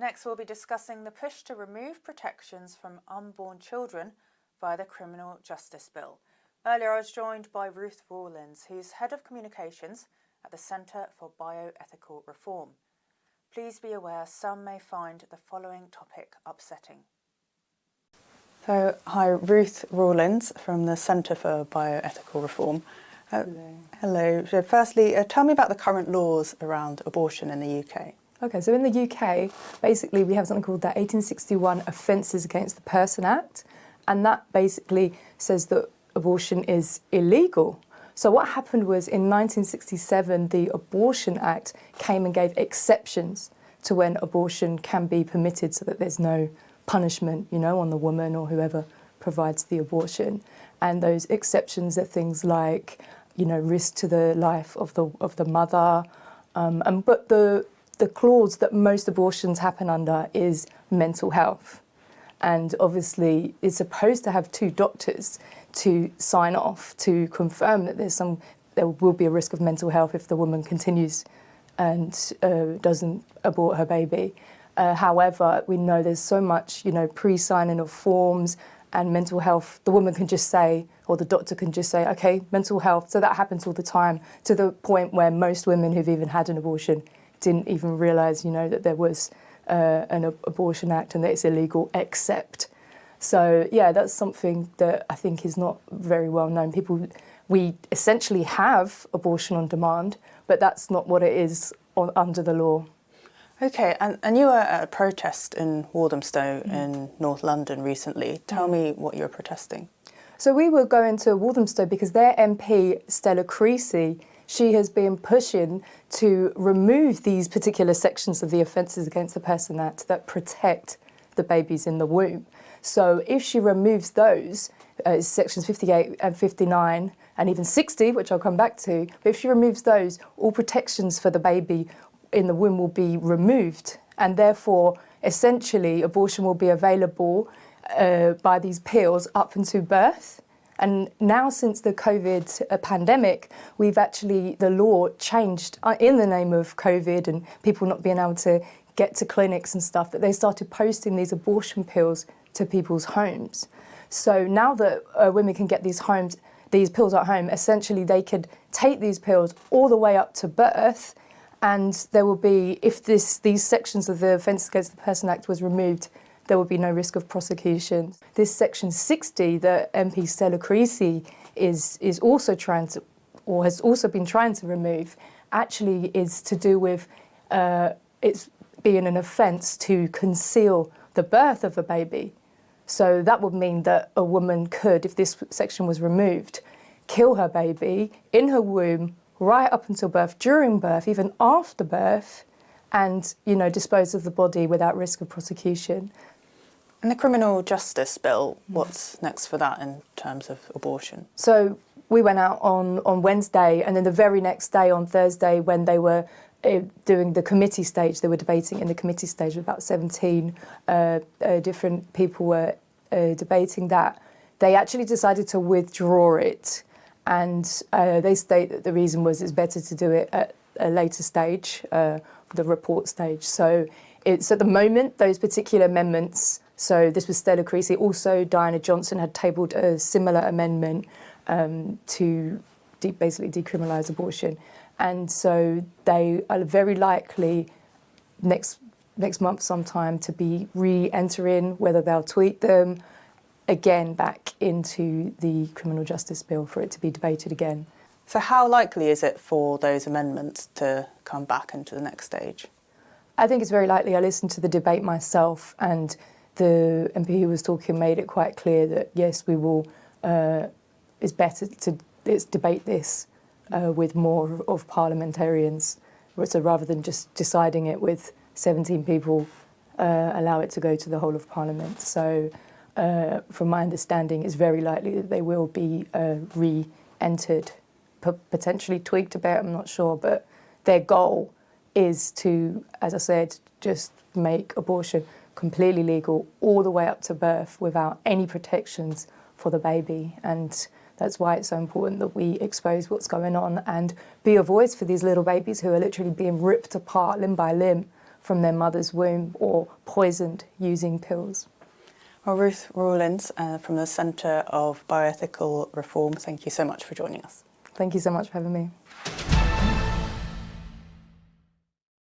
Next, we'll be discussing the push to remove protections from unborn children via the Criminal Justice Bill. Earlier, I was joined by Ruth Rawlins, who's Head of Communications at the Centre for Bioethical Reform. Please be aware some may find the following topic upsetting. So, hi, Ruth Rawlins from the Centre for Bioethical Reform. Hello. So firstly, tell me about the current laws around abortion in the UK. Okay, so in the UK, basically we have something called the 1861 Offences Against the Person Act, and that basically says that abortion is illegal. So what happened was in 1967, the Abortion Act came and gave exceptions to when abortion can be permitted so that there's no punishment, on the woman or whoever provides the abortion. And those exceptions are things like, risk to the life of the mother. But the clause that most abortions happen under is mental health. And obviously it's supposed to have two doctors to sign off to confirm that there will be a risk of mental health if the woman continues and doesn't abort her baby. However, we know there's so much, pre-signing of forms and mental health. The woman can just say, or the doctor can just say, okay, mental health. So that happens all the time, to the point where most women who've even had an abortion didn't even realise, that there was an Abortion Act and that it's illegal, except. So, yeah, that's something that I think is not very well known. We essentially have abortion on demand, but that's not what it is under the law. Okay, and you were at a protest in Walthamstow in North London recently. Tell me what you were protesting. So we were going to Walthamstow because their MP, Stella Creasy, she has been pushing to remove these particular sections of the Offences Against the Person Act that protect the babies in the womb. So if she removes those, sections 58 and 59 and even 60, which I'll come back to, but if she removes those, all protections for the baby in the womb will be removed, and therefore essentially abortion will be available by these pills up until birth. And now since the COVID pandemic, the law changed in the name of COVID and people not being able to get to clinics and stuff, that they started posting these abortion pills to people's homes. So now that women can get these pills at home, essentially they could take these pills all the way up to birth. And there will be, if these sections of the Offence Against the Person Act was removed, there would be no risk of prosecution. This section 60 that MP Stella Creasy is also trying to, or has also been trying to remove, actually is to do with it's being an offence to conceal the birth of a baby. So that would mean that a woman could, if this section was removed, kill her baby in her womb right up until birth, during birth, even after birth, and, dispose of the body without risk of prosecution. And the Criminal Justice Bill, what's next for that in terms of abortion? So we went out on Wednesday, and then the very next day, on Thursday, when they were doing the committee stage, they were debating in the committee stage, about 17 different people were debating that. They actually decided to withdraw it. And they state that the reason was it's better to do it at a later stage, the report stage. So it's at the moment, those particular amendments, so this was Stella Creasy, also Diana Johnson had tabled a similar amendment to basically decriminalise abortion. And so they are very likely next month sometime to be re-entering, whether they'll tweak them again back into the Criminal Justice Bill for it to be debated again. So how likely is it for those amendments to come back into the next stage? I think it's very likely. I listened to the debate myself, and the MP who was talking made it quite clear that yes, we will. It's better to debate this with more of parliamentarians, so rather than just deciding it with 17 people, allow it to go to the whole of Parliament. So. From my understanding, it's very likely that they will be re-entered, potentially tweaked a bit, I'm not sure, but their goal is to, as I said, just make abortion completely legal all the way up to birth without any protections for the baby. And that's why it's so important that we expose what's going on and be a voice for these little babies who are literally being ripped apart limb by limb from their mother's womb or poisoned using pills. Well, Ruth Rawlins from the Centre of Bioethical Reform, thank you so much for joining us. Thank you so much for having me.